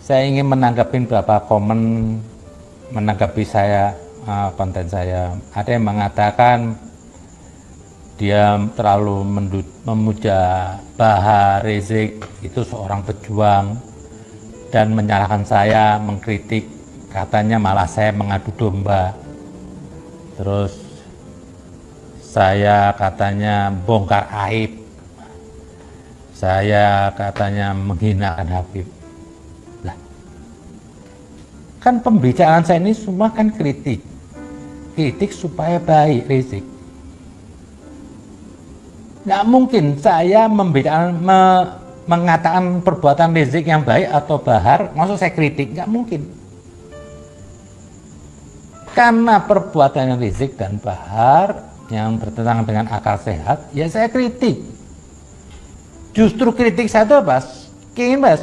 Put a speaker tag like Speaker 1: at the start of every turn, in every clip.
Speaker 1: Saya ingin menanggapi beberapa komen menanggapi saya konten saya. Ada yang mengatakan dia terlalu memuja Bahar Rizik itu seorang pejuang dan menyalahkan saya, mengkritik, katanya malah saya mengadu domba. Terus saya katanya bongkar aib, saya katanya menghinakan Habib. Lah, kan pembicaraan saya ini semua kan kritik supaya baik Rizik. Nggak mungkin saya mengatakan perbuatan Rizik yang baik atau Bahar, maksud saya kritik, nggak mungkin. Karena perbuatan Rizik dan Bahar yang bertentangan dengan akal sehat, ya saya kritik. Justru kritik saya itu apa?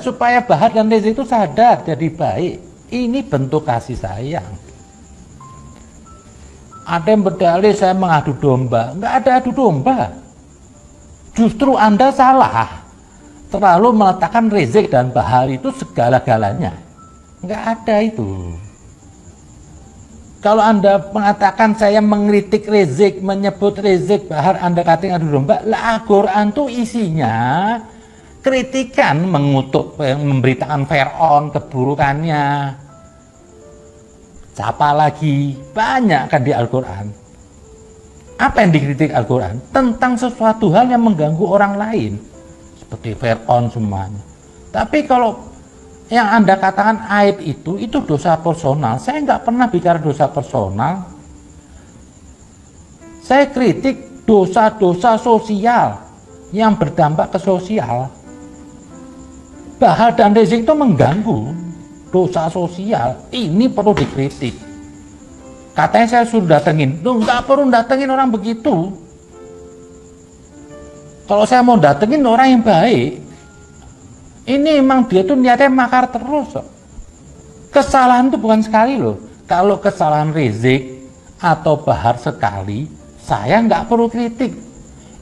Speaker 1: Supaya Bahar dan Rizik itu sadar jadi baik. Ini bentuk kasih sayang. Ada yang berdalih saya mengadu domba, nggak ada adu domba. Justru Anda salah, terlalu meletakkan Rizik dan Bahar itu segala-galanya. Nggak ada itu. Kalau Anda mengatakan saya mengkritik Rizik, menyebut Rizik, Bahar, Anda katakan adu domba, lah Al-Quran itu isinya kritikan, mengutuk, memberitakan Fir'aun keburukannya. Siapa lagi? Banyak kan di Al-Quran. Apa yang dikritik Al-Quran? Tentang sesuatu hal yang mengganggu orang lain. Seperti Fir'aun semuanya. Tapi kalau yang Anda katakan aib itu dosa personal. Saya nggak pernah bicara dosa personal. Saya kritik dosa-dosa sosial yang berdampak ke sosial. Bahar dan Rizik itu mengganggu dosa sosial. Ini perlu dikritik. Katanya saya sudah datengin. Loh, nggak perlu datengin orang begitu. Kalau saya mau datengin orang yang baik, ini emang dia tuh niatnya makar terus. Kesalahan itu bukan sekali loh. Kalau kesalahan Rizik atau Bahar sekali, saya nggak perlu kritik.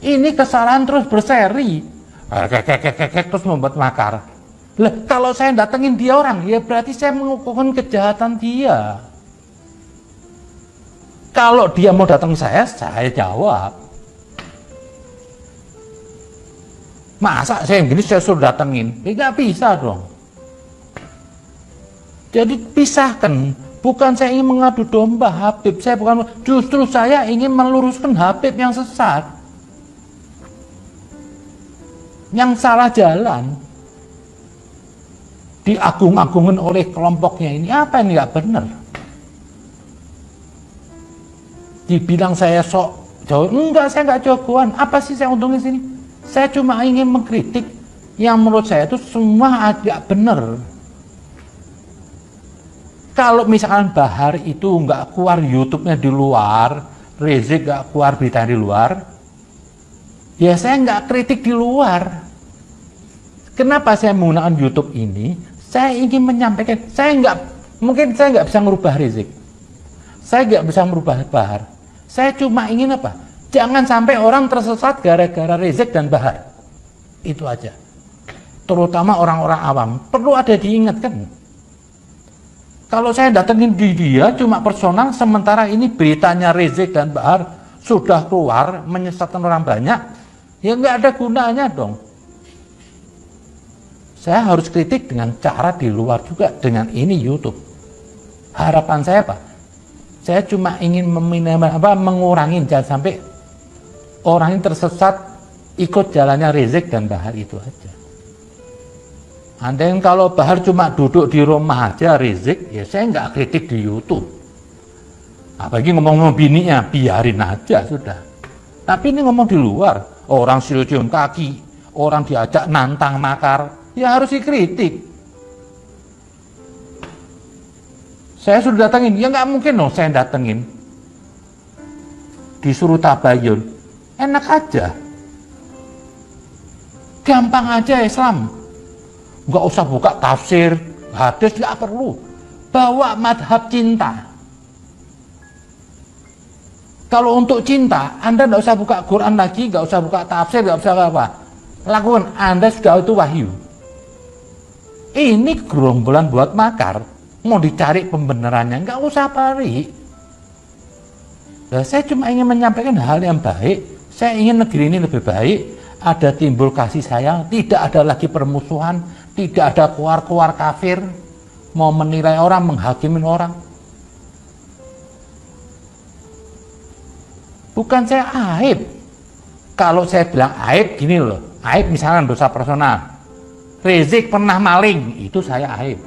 Speaker 1: Ini kesalahan terus berseri, terus membuat makar. Lah, kalau saya datengin dia orang, ya berarti saya mengukuhkan kejahatan dia. Kalau dia mau datang saya jawab. Masa saya begini saya suruh datengin? Nggak bisa dong. Jadi pisahkan. Bukan saya ingin mengadu domba Habib. Justru saya ingin meluruskan Habib yang sesat. Yang salah jalan. Diagung-agungkan oleh kelompoknya ini. Apa yang nggak benar? Dibilang saya sok jauh. Enggak, saya nggak jagoan. Apa sih saya untungnya sini? Saya cuma ingin mengkritik yang menurut saya itu semua agak benar. Kalau misalkan Bahar itu nggak keluar YouTube-nya di luar, Rizik nggak keluar berita di luar, ya saya nggak kritik di luar. Kenapa saya menggunakan YouTube ini? Saya ingin menyampaikan, mungkin saya nggak bisa merubah Rizik, saya nggak bisa merubah Bahar. Saya cuma ingin apa? Jangan sampai orang tersesat gara-gara Rizik dan Bahar. Itu aja. Terutama orang-orang awam. Perlu ada diingatkan. Kalau saya datengin di dia cuma personal, sementara ini beritanya Rizik dan Bahar sudah keluar, menyesatkan orang banyak, ya nggak ada gunanya dong. Saya harus kritik dengan cara di luar juga, dengan ini YouTube. Harapan saya apa? Saya cuma ingin mengurangi, jangan sampai orang yang tersesat ikut jalannya Rizik dan Bahar itu aja. Andai kalau Bahar cuma duduk di rumah aja Rizik, ya saya nggak kritik di YouTube. Apalagi ngomong bininya, biarin aja sudah. Tapi ini ngomong di luar, orang cium kaki, orang diajak nantang makar, ya harus dikritik. Saya sudah datengin, ya nggak mungkin dong saya datengin. Disuruh tabayun. Enak aja, gampang aja Islam, nggak usah buka tafsir, hadis nggak perlu, bawa madhab cinta. Kalau untuk cinta, Anda nggak usah buka Quran lagi, nggak usah buka tafsir, nggak usah apa, lakukan, Anda sudah itu wahyu. Ini gerombolan buat makar, mau dicari pembenarannya, nggak usah pari. Nah, saya cuma ingin menyampaikan hal yang baik, saya ingin negeri ini lebih baik, ada timbul kasih sayang, tidak ada lagi permusuhan, tidak ada keluar-keluar kafir, mau menilai orang, menghakimin orang. Bukan saya aib. Kalau saya bilang aib gini loh, aib misalnya dosa personal. Rizik pernah maling, itu saya aib.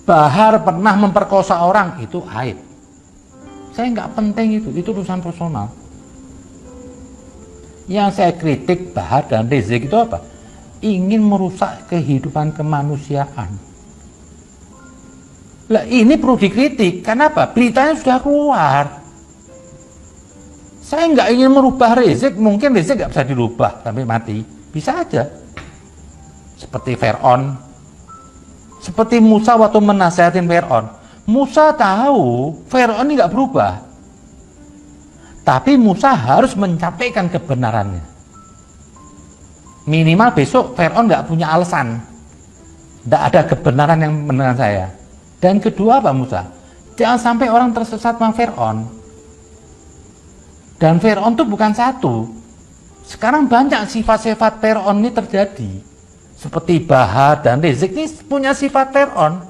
Speaker 1: Bahar pernah memperkosa orang, itu aib. Saya nggak penting itu urusan personal. Yang saya kritik Bahar dan Rizik itu apa? Ingin merusak kehidupan kemanusiaan. Lah ini perlu dikritik, kenapa? Beritanya sudah keluar. Saya nggak ingin merubah Rizik, mungkin Rizik nggak bisa dirubah sampai mati, bisa aja. Seperti Fir'aun, seperti Musa waktu menasihatin Fir'aun. Musa tahu Fir'aun ini nggak berubah, tapi Musa harus mencapaikan kebenarannya. Minimal besok Fir'aun nggak punya alasan, nggak ada kebenaran yang benar saya. Dan kedua apa Musa? Jangan sampai orang tersesat sama Fir'aun. Dan Fir'aun itu bukan satu. Sekarang banyak sifat-sifat Fir'aun ini terjadi. Seperti Bahar dan Rizik ini punya sifat Fir'aun.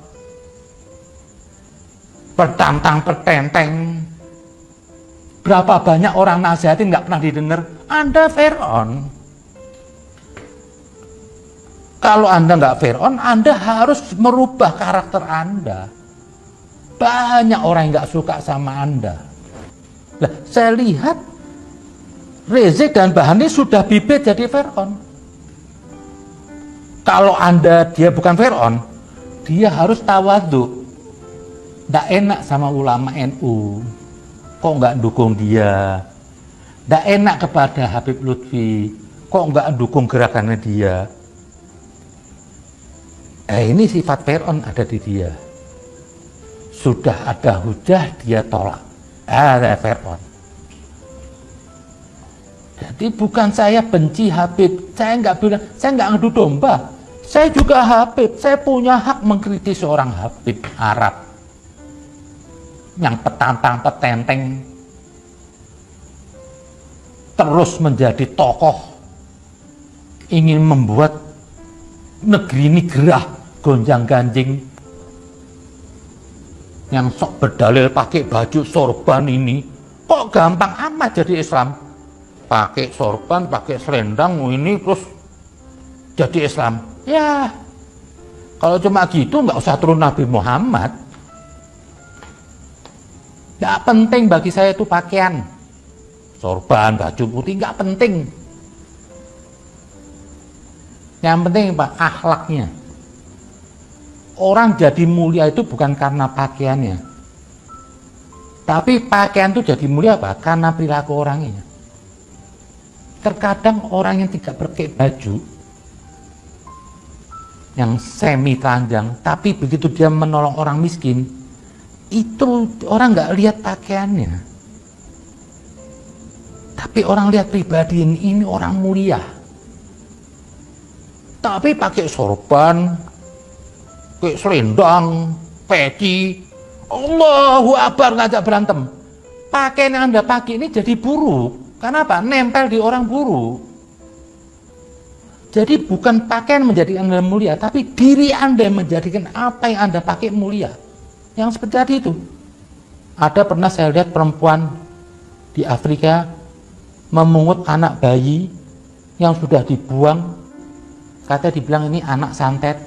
Speaker 1: Bertantang, bertenteng. Berapa banyak orang nasihatin nggak pernah didengar. Anda Fir'aun. Kalau Anda nggak Fir'aun, Anda harus merubah karakter Anda. Banyak orang yang nggak suka sama Anda. Nah, saya lihat Rizik dan Bahar ini sudah bibit jadi Fir'aun. Kalau dia bukan Fir'aun, dia harus tawadhu. Nggak enak sama ulama NU, kok nggak dukung dia. Nggak enak kepada Habib Lutfi, kok nggak dukung gerakannya dia. Ini sifat Fir'aun ada di dia. Sudah ada hujah, dia tolak. Fir'aun. Jadi bukan saya benci Habib, saya nggak ngadu domba. Saya juga Habib, saya punya hak mengkritik seorang Habib Arab yang petantang petenteng terus menjadi tokoh, ingin membuat negeri ini gerah gonjang ganjing. Yang sok berdalil pakai baju sorban ini, kok gampang amat jadi Islam. Pakai sorban, pakai selendang ini terus jadi Islam. Ya, kalau cuma gitu nggak usah turun Nabi Muhammad. Nggak penting bagi saya itu pakaian, sorban, baju putih nggak penting. Yang penting Pak, akhlaknya. Orang jadi mulia itu bukan karena pakaiannya, tapi pakaian itu jadi mulia apa? Karena perilaku orangnya. Terkadang orang yang tidak pakai baju, yang semi telanjang, tapi begitu dia menolong orang miskin, itu orang nggak lihat pakaiannya, tapi orang lihat pribadi ini orang mulia. Tapi pakai sorban, kayak selendang, peci, Allahu Akbar, ngajak berantem. Pakaian yang Anda pakai ini jadi buruk. Kenapa? Nempel di orang buruk. Jadi bukan pakaian menjadikan Anda mulia, tapi diri Anda menjadikan apa yang Anda pakai mulia. Yang seperti itu. Ada pernah saya lihat perempuan di Afrika memungut anak bayi yang sudah dibuang. Katanya dibilang ini anak santet.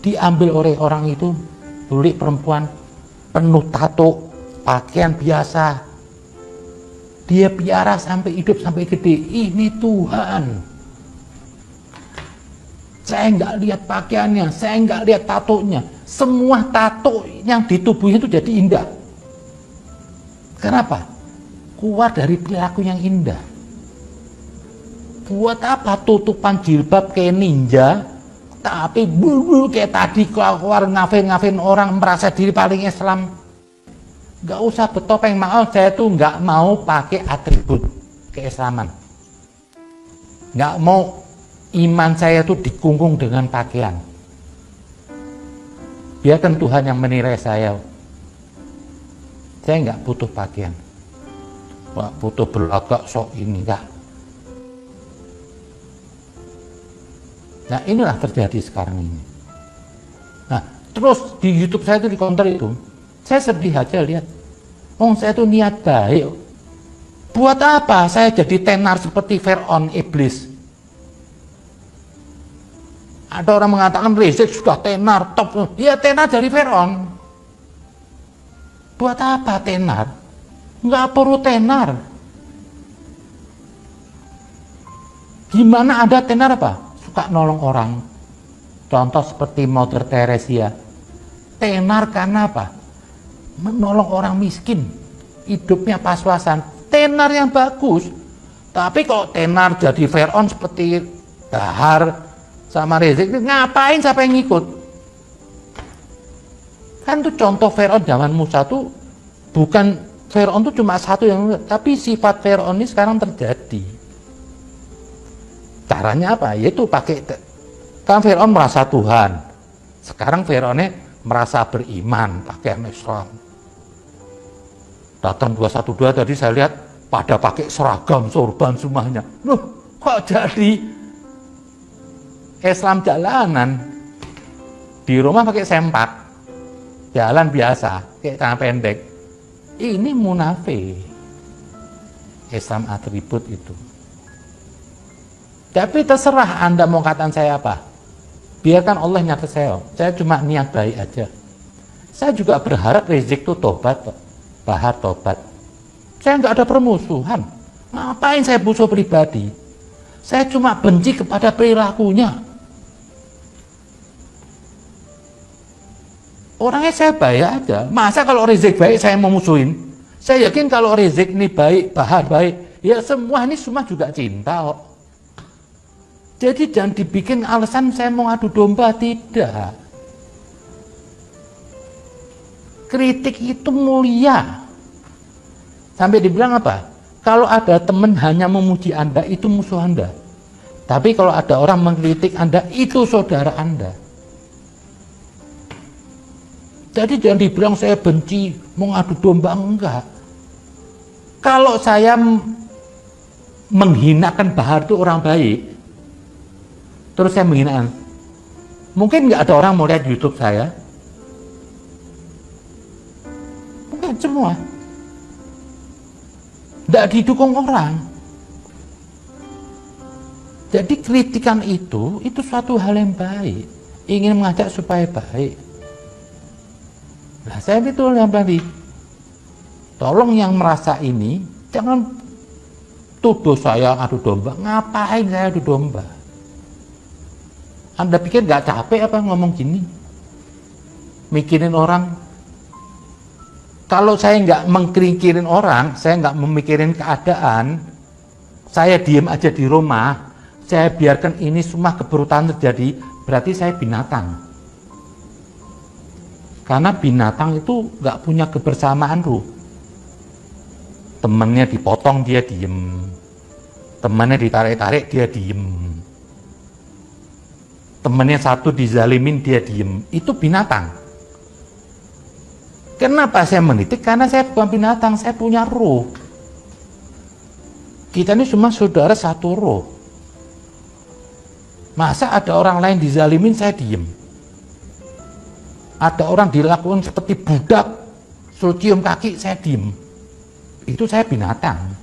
Speaker 1: Diambil oleh orang itu, bulik perempuan penuh tato, pakaian biasa, dia piara sampai hidup sampai gede. Ini Tuhan. Saya nggak lihat pakaiannya, saya nggak lihat tatonya, semua tato yang di tubuhnya itu jadi indah. Kenapa? Keluar dari perilaku yang indah. Buat apa tutupan jilbab kayak ninja, tapi bulu kayak tadi keluar ngafin orang merasa diri paling Islam. Gak usah bertopeng, maaf saya tuh nggak mau pakai atribut keislaman, nggak mau. Iman saya itu dikungkung dengan pakaian. Biarkan Tuhan yang menilai saya. Saya nggak butuh pakaian. Nggak butuh berlagak sok ini, enggak. Nah inilah terjadi sekarang ini. Nah terus di YouTube saya itu di counter itu, saya sedih aja lihat. Oh saya itu niat baik. Buat apa saya jadi tenar seperti Fir'aun iblis? Ada orang mengatakan Rizik sudah tenar top. Ya tenar dari Fir'aun. Buat apa tenar? Nggak perlu tenar. Gimana ada tenar apa? Suka nolong orang. Contoh seperti Mother Teresa. Tenar karena apa? Menolong orang miskin. Hidupnya pas-pasan. Tenar yang bagus. Tapi kalau tenar jadi Fir'aun seperti Bahar sama Rizik, ngapain siapa yang ngikut? Kan tuh contoh Fir'aun zaman Musa tuh bukan Fir'aun tuh cuma satu yang, tapi sifat Fir'aun ini sekarang terjadi. Caranya apa? Yaitu pakai, kan Fir'aun merasa Tuhan. Sekarang Fir'aunnya merasa beriman, pakai Islam. Datang 212 tadi saya lihat pada pakai seragam sorban semuanya. Loh, kok jadi Islam jalanan? Di rumah pakai sempak, jalan biasa, kayak tangan pendek. Ini munafik. Islam atribut itu. Tapi terserah Anda mau katakan saya apa. Biarkan Allah nyata saya. Saya cuma niat baik aja. Saya juga berharap Rizik itu tobat, Bahar tobat. Saya nggak ada permusuhan. Ngapain saya musuh pribadi? Saya cuma benci kepada perilakunya. Orangnya saya baik aja. Masa kalau Rizik baik saya mau musuhin? Saya yakin kalau Rizik ini baik, Bahar baik, ya semua ini semua juga cinta kok. Jadi jangan dibikin alasan saya mau adu domba, tidak. Kritik itu mulia. Sampai dibilang apa? Kalau ada teman hanya memuji Anda, itu musuh Anda. Tapi kalau ada orang mengkritik Anda, itu saudara Anda. Jadi jangan dibilang saya benci, mau ngadu domba, enggak. Kalau saya menghinakan Bahar itu orang baik, terus saya menghinakan, mungkin nggak ada orang mau lihat YouTube saya. Mungkin semua. Nggak didukung orang. Jadi kritikan itu suatu hal yang baik. Ingin mengajak supaya baik. Nah saya itu yang tadi, tolong yang merasa ini jangan tuduh saya adu domba. Ngapain saya adu domba? Anda pikir gak capek apa ngomong gini? Mikirin orang? Kalau saya nggak mengkirin orang, saya nggak memikirin keadaan, saya diem aja di rumah, saya biarkan ini semua keburukan terjadi, berarti saya binatang. Karena binatang itu nggak punya kebersamaan tuh. Temennya dipotong dia diem, temennya ditarik-tarik dia diem, temennya satu dizalimin dia diem. Itu binatang. Kenapa saya menitik? Karena saya bukan binatang, saya punya roh. Kita ini cuma saudara satu roh. Masa ada orang lain dizalimin saya diem? Ada orang dilakukan seperti budak, suruh cium kaki, saya diem. Itu saya binatang.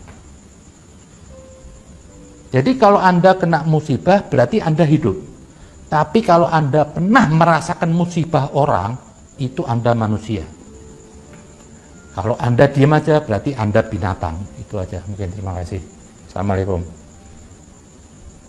Speaker 1: Jadi kalau Anda kena musibah, berarti Anda hidup. Tapi kalau Anda pernah merasakan musibah orang, itu Anda manusia. Kalau Anda diam aja, berarti Anda binatang. Itu aja mungkin. Terima kasih. Assalamualaikum.